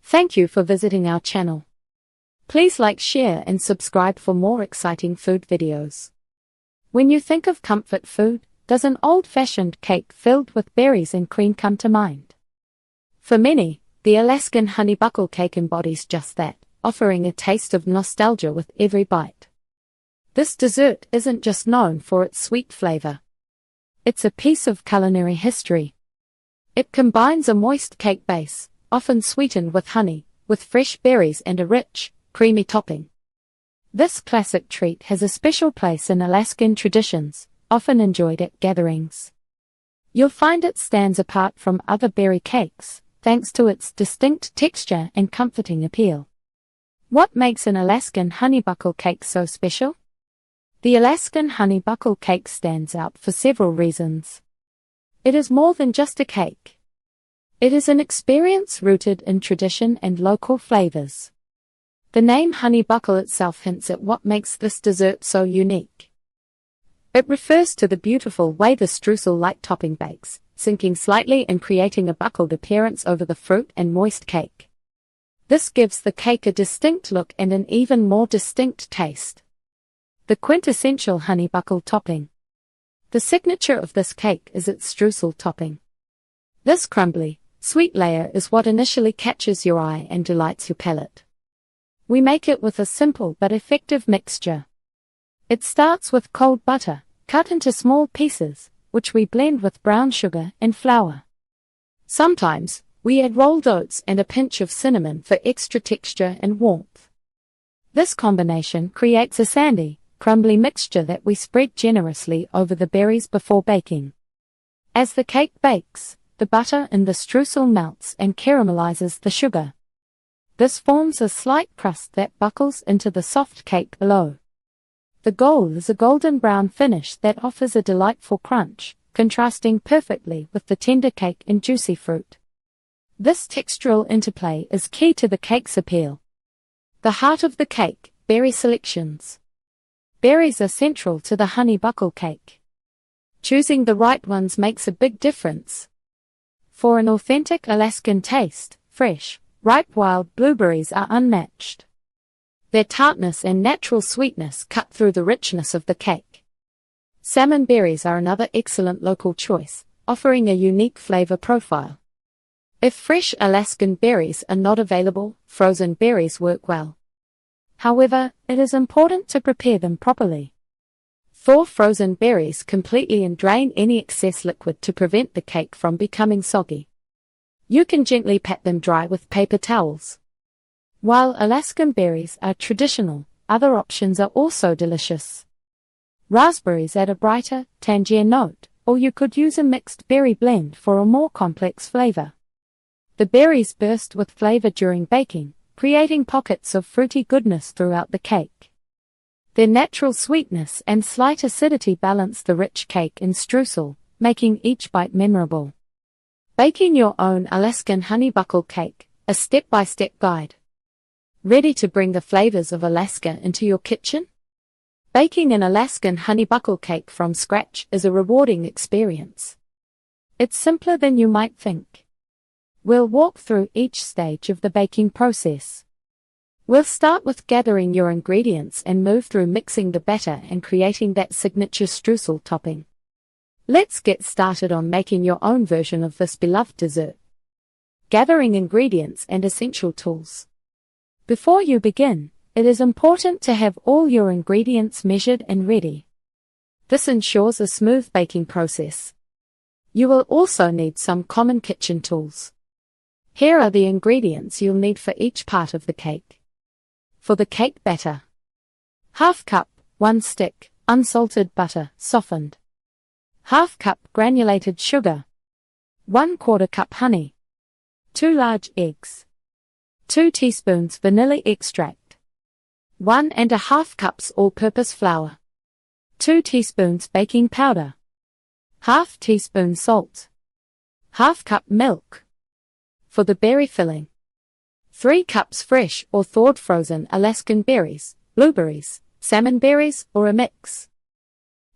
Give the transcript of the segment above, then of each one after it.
Thank you for visiting our channel. Please like, share and subscribe for more exciting food videos. When you think of comfort food, does an old-fashioned cake filled with berries and cream come to mind? For many, the Alaskan honeybuckle cake embodies just that, offering a taste of nostalgia with every bite. This dessert isn't just known for its sweet flavor. It's a piece of culinary history. It combines a moist cake base, often sweetened with honey, with fresh berries and a rich, creamy topping. This classic treat has a special place in Alaskan traditions, often enjoyed at gatherings. You'll find it stands apart from other berry cakes, thanks to its distinct texture and comforting appeal. What makes an Alaskan honeybuckle cake so special? The Alaskan honeybuckle cake stands out for several reasons. It is more than just a cake. It is an experience rooted in tradition and local flavors. The name honeybuckle itself hints at what makes this dessert so unique. It refers to the beautiful way the streusel-like topping bakes, sinking slightly and creating a buckled appearance over the fruit and moist cake. This gives the cake a distinct look and an even more distinct taste. The quintessential honeybuckle topping. The signature of this cake is its streusel topping. This crumbly, sweet layer is what initially catches your eye and delights your palate. We make it with a simple but effective mixture. It starts with cold butter, cut into small pieces, which we blend with brown sugar and flour. Sometimes, we add rolled oats and a pinch of cinnamon for extra texture and warmth. This combination creates a sandy, crumbly mixture that we spread generously over the berries before baking. As the cake bakes, the butter in the streusel melts and caramelizes the sugar. This forms a slight crust that buckles into the soft cake below. The goal is a golden brown finish that offers a delightful crunch, contrasting perfectly with the tender cake and juicy fruit. This textural interplay is key to the cake's appeal. The heart of the cake, berry selections. Berries are central to the honeybuckle cake. Choosing the right ones makes a big difference. For an authentic Alaskan taste, fresh, ripe wild blueberries are unmatched. Their tartness and natural sweetness cut through the richness of the cake. Salmon berries are another excellent local choice, offering a unique flavor profile. If fresh Alaskan berries are not available, frozen berries work well. However, it is important to prepare them properly. Thaw frozen berries completely and drain any excess liquid to prevent the cake from becoming soggy. You can gently pat them dry with paper towels. While Alaskan berries are traditional, other options are also delicious. Raspberries add a brighter, tangier note, or you could use a mixed berry blend for a more complex flavor. The berries burst with flavor during baking, creating pockets of fruity goodness throughout the cake. Their natural sweetness and slight acidity balance the rich cake in streusel, making each bite memorable. Baking your own Alaskan honeybuckle cake, a step-by-step guide. Ready to bring the flavors of Alaska into your kitchen? Baking an Alaskan honeybuckle cake from scratch is a rewarding experience. It's simpler than you might think. We'll walk through each stage of the baking process. We'll start with gathering your ingredients and move through mixing the batter and creating that signature streusel topping. Let's get started on making your own version of this beloved dessert. Gathering ingredients and essential tools. Before you begin, it is important to have all your ingredients measured and ready. This ensures a smooth baking process. You will also need some common kitchen tools. Here are the ingredients you'll need for each part of the cake. For the cake batter. 1/2 cup, 1 stick, unsalted butter, softened. 1/2 cup granulated sugar. 1/4 cup honey. 2 large eggs. 2 teaspoons vanilla extract. 1½ cups all-purpose flour. 2 teaspoons baking powder. 1/2 teaspoon salt. 1/2 cup milk. For the berry filling. 3 cups fresh or thawed frozen Alaskan berries, blueberries, salmon berries, or a mix.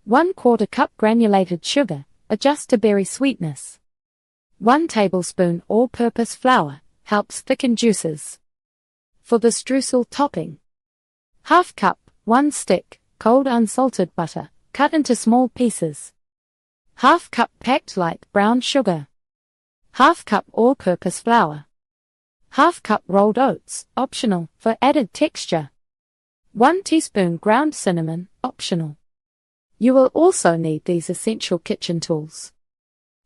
1/4 cup granulated sugar, adjust to berry sweetness. 1 tablespoon all-purpose flour, helps thicken juices. For the streusel topping: ½ cup, 1 stick, cold unsalted butter, cut into small pieces. ½ cup packed light brown sugar. ½ cup all-purpose flour. ½ cup rolled oats, optional, for added texture. 1 teaspoon ground cinnamon, optional. You will also need these essential kitchen tools.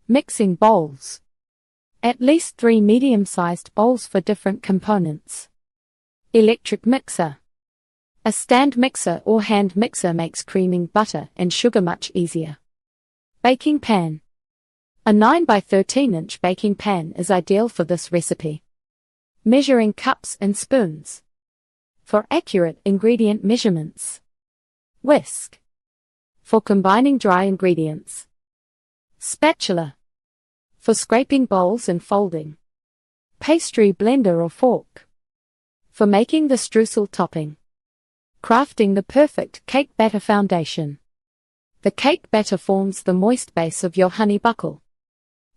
Mixing bowls: at least 3 medium-sized bowls for different components. Electric mixer: a stand mixer or hand mixer makes creaming butter and sugar much easier. Baking pan: a 9 by 13-inch baking pan is ideal for this recipe. Measuring cups and spoons for accurate ingredient measurements. Whisk for combining dry ingredients. Spatula for scraping bowls and folding. Pastry blender or fork for making the streusel topping. Crafting the perfect cake batter foundation. The cake batter forms the moist base of your honeybuckle.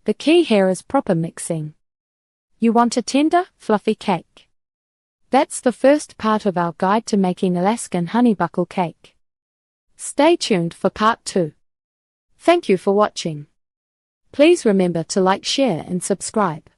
The key here is proper mixing. You want a tender, fluffy cake. That's the first part of our guide to making Alaskan honeybuckle cake. Stay tuned for part 2. Thank you for watching. Please remember to like, share and subscribe.